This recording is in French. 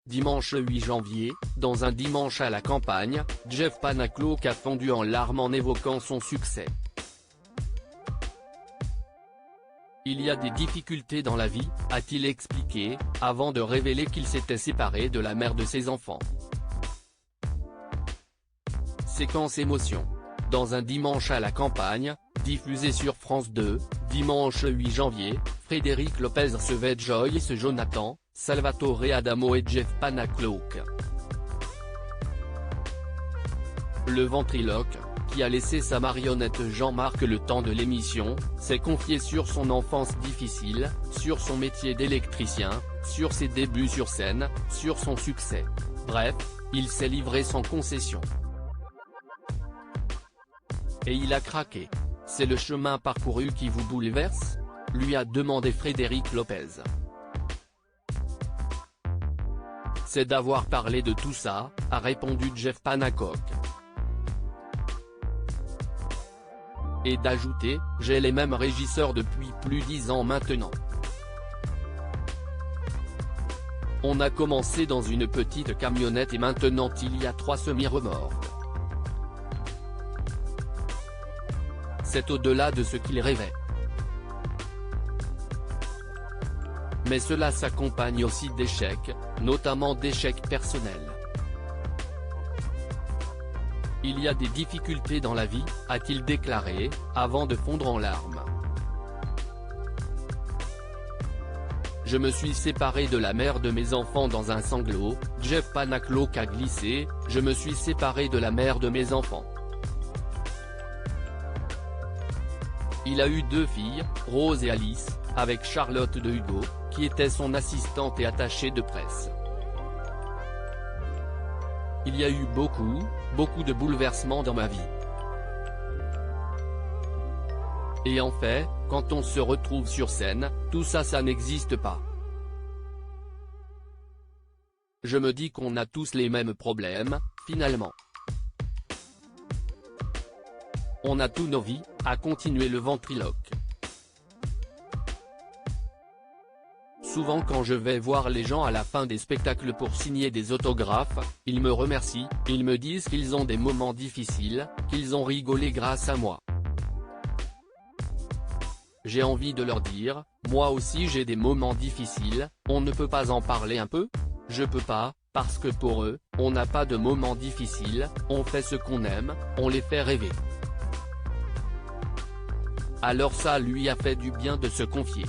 Dimanche 8 janvier, dans un dimanche à la campagne, Jeff Panaclock a fondu en larmes en évoquant son succès. Il y a des difficultés dans la vie, a-t-il expliqué, avant de révéler qu'il s'était séparé de la mère de ses enfants. Séquence émotion. Dans un dimanche à la campagne, diffusé sur France 2, dimanche 8 janvier, Frédéric Lopez recevait Joyce Jonathan, Salvatore Adamo et Jeff Panaclock. Le ventriloque, qui a laissé sa marionnette Jean-Marc le temps de l'émission, s'est confié sur son enfance difficile, sur son métier d'électricien, sur ses débuts sur scène, sur son succès. Bref, il s'est livré sans concession. Et il a craqué. C'est le chemin parcouru qui vous bouleverse ? Lui a demandé Frédéric Lopez. C'est d'avoir parlé de tout ça, a répondu Jeff Panaclock. Et d'ajouter, j'ai les mêmes régisseurs depuis plus d'10 ans maintenant. On a commencé dans une petite camionnette et maintenant il y a 3 semi-remorques. C'est au-delà de ce qu'il rêvait. Mais cela s'accompagne aussi d'échecs, notamment d'échecs personnels. Il y a des difficultés dans la vie, a-t-il déclaré, avant de fondre en larmes. Je me suis séparé de la mère de mes enfants dans un sanglot, Jeff Panaclock a glissé, je me suis séparé de la mère de mes enfants. Il a eu 2 filles, Rose et Alice, avec Charlotte de Hugo, qui était son assistante et attachée de presse. Il y a eu beaucoup de bouleversements dans ma vie. Et en fait, quand on se retrouve sur scène, tout ça n'existe pas. Je me dis qu'on a tous les mêmes problèmes, finalement. On a tous nos vies, a continué le ventriloque. Souvent quand je vais voir les gens à la fin des spectacles pour signer des autographes, ils me remercient, ils me disent qu'ils ont des moments difficiles, qu'ils ont rigolé grâce à moi. J'ai envie de leur dire, moi aussi j'ai des moments difficiles, on ne peut pas en parler un peu ? Je peux pas, parce que pour eux, on n'a pas de moments difficiles, on fait ce qu'on aime, on les fait rêver. Alors ça lui a fait du bien de se confier.